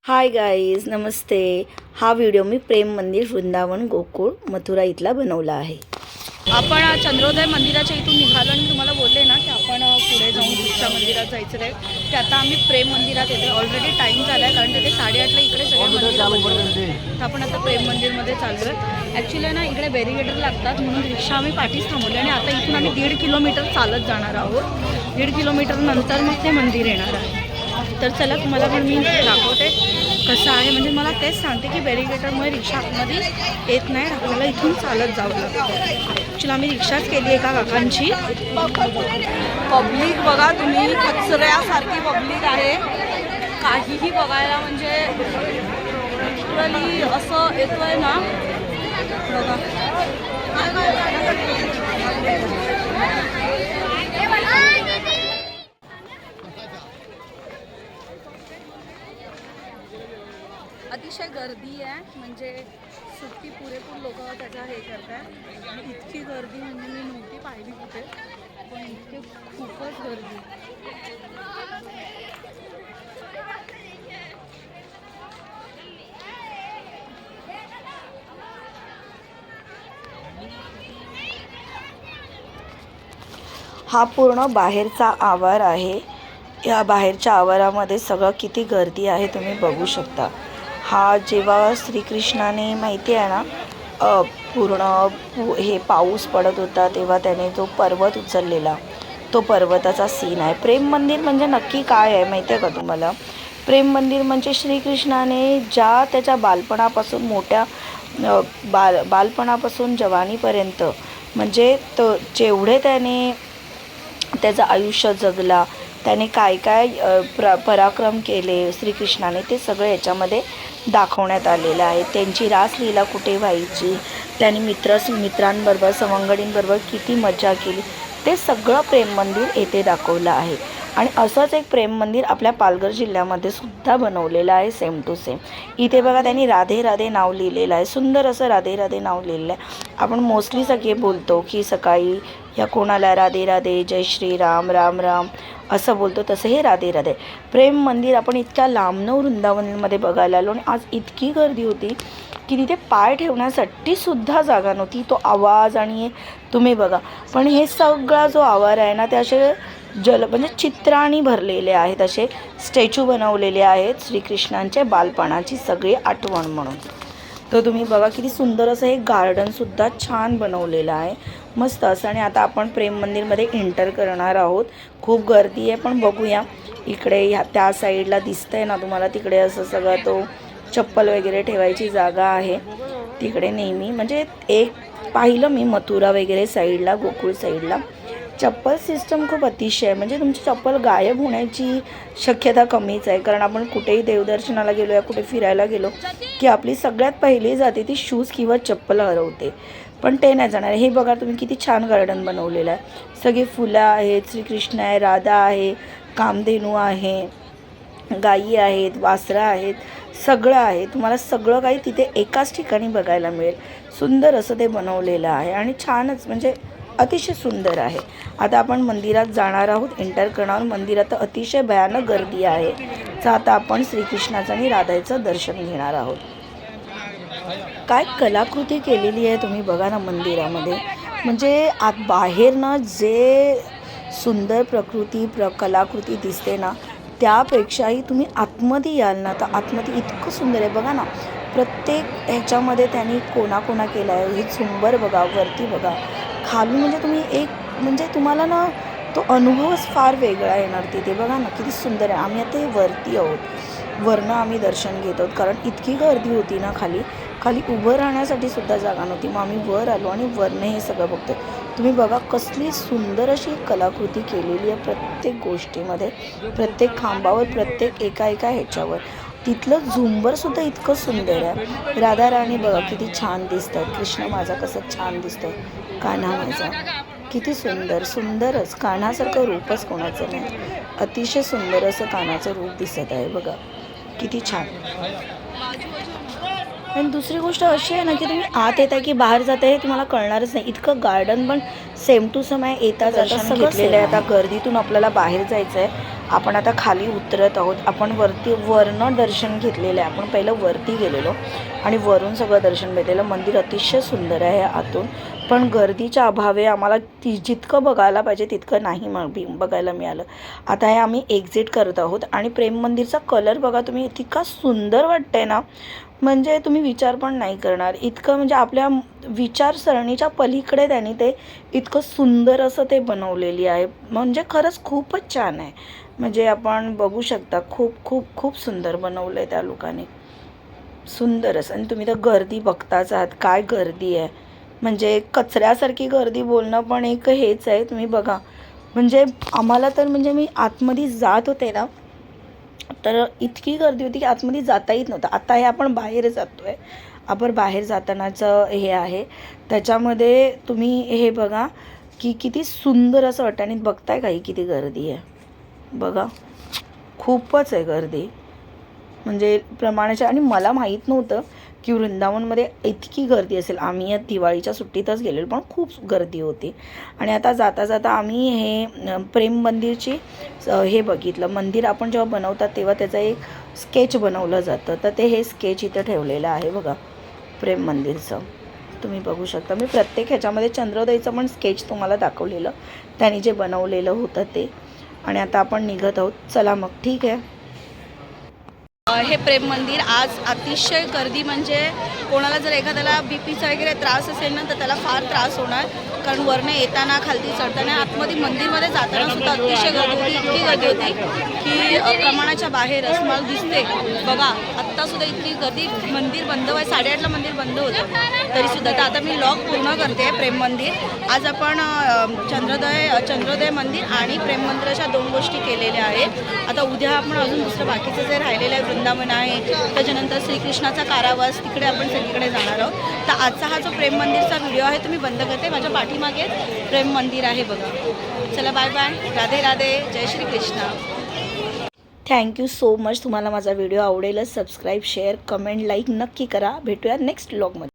Hi guys, नमस्ते. हा video मी प्रेम मंदिर वृंदावन गोकुळ मथुरा इथला बनवला आहे. आपण चंद्रोदय मंदिराच्या इथून निघालो आणि तुम्हाला बोलले ना की आपण पुढे जाऊन दीक्षा मंदिरात जायचं आहे. ते आता आम्ही प्रेम मंदिरात येतो. ऑलरेडी टाईम झाला आहे कारण तिथे 8:30ला इकडे सगळे मंदिर. तर आपण आता प्रेम मंदिरमध्ये चाललो आहे. ॲक्च्युली ना इकडे बॅरिगेटर लागतात म्हणून रिक्षा आम्ही पाठीच थांबवली आणि आता इथून आम्ही 1.5 किलोमीटर चालत जाणार आहोत. 1.5 किलोमीटर नंतर मग ते मंदिर येणार आहे. तर चला तुम्हाला पण मी दाखवते कसं आहे. म्हणजे मला तेच सांगते की बॅरिगेटरमुळे रिक्षा आतमध्ये येत नाही, आपल्याला इथून चालत जावं लागतं. ॲक्च्युली आम्ही रिक्षाच केली आहे का काकांची. पब्लिक बघा तुम्ही, कचऱ्यासारखी पब्लिक आहे. काहीही बघायला म्हणजे लिटरली असं येतोय ना बघा. अतिशय गर्दी आहे, म्हणजे सुट्टी पुरेपूर लोक त्याचा हे करतात आणि इतकी गर्दी म्हणजे मी नव्हती पाहिली कुठे, पण इतके खूपच गर्दी. हा पूर्ण बाहेरचा आवार आहे. या बाहेरच्या आवारामध्ये सगळं किती गर्दी आहे तुम्ही बघू शकता. हा जेव्हा श्रीकृष्णाने माहिती आहे ना हे पाऊस पडत होता तेव्हा त्याने जो पर्वत उचललेला, तो पर्वताचा सीन आहे. प्रेम मंदिर म्हणजे नक्की काय आहे माहिती आहे का तुम्हाला? प्रेम मंदिर म्हणजे श्रीकृष्णाने ज्या त्याच्या बालपणापासून मोठ्या बालपणापासून जवानीपर्यंत, म्हणजे जेवढे त्याने त्याचं आयुष्य जगला, त्याने काय काय पराक्रम केले श्रीकृष्णाने, ते सगळं याच्यामध्ये दाखवण्यात आलेलं आहे. त्यांची रासलीला कुठे व्हायची, त्याने मित्रांबरोबर सवंगडींबरोबर किती मजा केली, ते सगळं प्रेम मंदिर येथे दाखवलं आहे. आणि असंच एक प्रेम मंदिर आपल्या पालघर जिल्ह्यामध्ये सुद्धा बनवलेलं आहे, सेम टू सेम. इथे बघा त्यांनी राधे राधे नाव लिहिलेलं आहे, सुंदर असं राधे राधे नाव लिहिलेलं आहे. आपण मोस्टली सगळे बोलतो की सकाळी या कोणाला राधे राधे, जय श्रीराम, राम राम असं बोलतो, तसं हे राधे राधे. प्रेम मंदिर आपण इतक्या लांबनं वृंदावनमध्ये बघायला आलो आणि आज इतकी गर्दी होती की तिथे पाय ठेवण्यासाठी सुद्धा जागा नव्हती. तो आवाज आणि तुम्ही बघा. पण हे सगळा जो आवार आहे ना, ते असे म्हणजे चित्रांनी भरलेले आहेत, असे स्टॅच्यू बनवलेले आहेत श्रीकृष्णांच्या बालपणाची सगळी आठवण म्हणून. तर तुम्ही बघा किती सुंदर असं हे गार्डनसुद्धा छान बनवलेलं आहे, मस्त असं. आणि आता आपण प्रेम मंदिरमध्ये एंटर करणार आहोत. खूप गर्दी आहे पण बघूया. इकडे त्या साईडला दिसतंय ना तुम्हाला, तिकडे असं सगळं तो चप्पल वगैरे ठेवायची जागा आहे तिकडे नेहमी. म्हणजे एक पाहिलं मी मथुरा वगैरे साईडला, गोकुळ साईडला चप्पल सिस्टम खूप अतिशय, म्हणजे तुमची चप्पल गायब होण्याची शक्यता कमीच आहे. कारण आपण कुठेही देवदर्शनाला गेलो या कुठे फिरायला गेलो की आपली सगळ्यात पहिली जाते ती शूज किंवा चप्पल हरवते, पण ते नाही जाणार. हे बघा तुम्ही किती छान गार्डन बनवलेलं आहे. सगळी फुलं आहेत, श्रीकृष्ण आहे, राधा आहे, कामधेनू आहे, गायी आहेत, वासरं आहेत, सगळं आहे. तुम्हाला सगळं काही तिथे एकाच ठिकाणी बघायला मिळेल. सुंदर असं ते बनवलेलं आहे आणि छानच, म्हणजे अतिशय सुंदर आहे. आता आपण मंदिरात जाणार आहोत, एंटर करणार. मंदिरात अतिशय भयानक गर्दी आहे. तर आता आपण श्रीकृष्णाचं आणि राधाचं दर्शन घेणार आहोत. काय कलाकृती केलेली आहे तुम्ही बघा ना मंदिरामध्ये. म्हणजे बाहेर ना जे सुंदर कलाकृती दिसते ना, त्यापेक्षाही तुम्ही आतमध्ये याल ना, तर आतमध्ये इतकं सुंदर आहे बघा ना. प्रत्येक ह्याच्यामध्ये त्यांनी कोणा केला आहे. हे झुंबर बघा, वरती बघा, खालून, म्हणजे तुम्ही म्हणजे तुम्हाला ना तो अनुभवच फार वेगळा येणार तिथे. बघा ना किती सुंदर आहे. आम्ही आता वरती आहोत, वरनं आम्ही दर्शन घेत आहोत कारण इतकी गर्दी होती ना. खाली उभं राहण्यासाठी सुद्धा जागा नव्हती. मग आम्ही वर आलो आणि वरनं हे सगळं बघतो. तुम्ही बघा कसली सुंदर अशी कलाकृती केलेली आहे प्रत्येक गोष्टीमध्ये, प्रत्येक खांबावर, प्रत्येक एका ह्याच्यावर. तिथलं झुंबरसुद्धा इतकं सुंदर आहे. राधा राणी बघा किती छान दिसतात. कृष्ण माझा कसं छान दिसतो, कान्हा माझा किती सुंदरच. कान्हासारखं रूपच कोणाचं नाही. अतिशय सुंदर असं कान्हाचं रूप दिसत आहे बघा, किती छान. आणि दुसरी गोष्ट अशी आहे ना की तुम्ही आत येताय की बाहेर जाताय हे तुम्हाला कळणारच नाही. इतकं गार्डन पण सेम टू सेम आहे, येता जाता सगळं घेतलेलं आहे. आता गर्दीतून आपल्याला बाहेर जायचं आहे आपण आता खाली उतरत आहोत. आपण वरनं दर्शन घेतलेलं आहे. आपण पहिलं वरती गेलेलो आणि वरून सगळं दर्शन भेटलेलं. मंदिर अतिशय सुंदर आहे आतून, पण गर्दीच्या अभावे आम्हाला जितकं बघायला पाहिजे तितकं नाही बघायला मिळालं. आता हे आम्ही एक्झिट करत आहोत आणि प्रेम मंदिरचा कलर बघा तुम्ही, इतका सुंदर वाटतंय ना, म्हणजे तुम्ही विचार पण नाही करणार इतकं, म्हणजे आपल्या विचारसरणीच्या पलीकडे त्यांनी ते इतकं सुंदर असं ते बनवलेली आहे. म्हणजे खरंच खूपच छान आहे. म्हणजे आपण बघू शकता, खूप खूप खूप सुंदर बनवलं आहे त्या लोकांनी, सुंदरच. आणि तुम्ही तर गर्दी बघताच आहात, काय गर्दी आहे. म्हणजे कचऱ्यासारखी गर्दी बोलणं पण एक हेच आहे. तुम्ही बघा, म्हणजे आम्हाला तर, म्हणजे मी आतमध्ये जात होते ना, तर इतकी गर्दी होती की आतमध्ये जाता येत नव्हतं. आता हे आपण बाहेर जातो आहे, आपण बाहेर जातानाचं हे आहे, त्याच्यामध्ये तुम्ही हे बघा की किती सुंदर असं वाटतं. आणि बघताय काही किती गर्दी आहे बघा, खूपच आहे गर्दी म्हणजे प्रमाणाच्या. आणि मला माहीत नव्हतं की वृंदावनमध्ये इतकी गर्दी असेल. आम्ही या दिवाळीच्या सुट्टीतच गेलेलो, पण खूप गर्दी होती. आणि आता जाता जाता आम्ही हे प्रेम मंदिरची हे बघितलं. मंदिर आपण जेव्हा बनवतात तेव्हा त्याचं एक स्केच बनवलं जातं, तर ते हे स्केच इथं ठेवलेलं आहे बघा प्रेम मंदिरचं. तुम्ही बघू शकता. मी प्रत्येक ह्याच्यामध्ये चंद्रोदयचं पण स्केच तुम्हाला दाखवलेलं, त्यांनी जे बनवलेलं होतं ते. आणि आता आपण निघत आहोत. चला मग, ठीक आहे. हे प्रेम मंदिर आज अतिशय गर्दी, म्हणजे कोणाला जर एखाद्याला बीपीचा वगैरे त्रास असेल ना, तर त्याला फार त्रास होणार. कारण वरनं येताना, खालती चढताना, आतमध्ये मंदिरमध्ये जाताना सुद्धा अतिशय गर्दी होती. इतकी गर्दी होती की प्रमाणाच्या बाहेरच मला दिसते बघा. आत्तासुद्धा इतकी गर्दी. मंदिर बंद आहे, 8:30ला मंदिर बंद होतं तरीसुद्धा. तर आता मी व्लॉग पूर्ण करते प्रेम मंदिर. आज आपण चंद्रोदय मंदिर आणि प्रेम मंदिराच्या 2 गोष्टी केलेल्या आहेत. आता उद्या आपण अजून दुसरं बाकीचं जे राहिलेलं आहे, वृंदावन आहे, त्याच्यानंतर श्रीकृष्णाचा कारावास, तिकडे आपण सगळीकडे जाणार आहोत. तर आजचा हा जो प्रेम मंदिरचा व्हिडिओ आहे तो मी बंद करते. माझ्या पाठीमागे प्रेम मंदिर आहे बघा. चला, बाय बाय, राधे राधे, जय Shri Krishna. Thank you so much. तुम्हाला माझा व्हिडिओ आवडेलच. सबस्क्राईब, शेअर, कमेंट, लाईक नक्की करा. भेटूया नेक्स्ट व्लॉगमध्ये.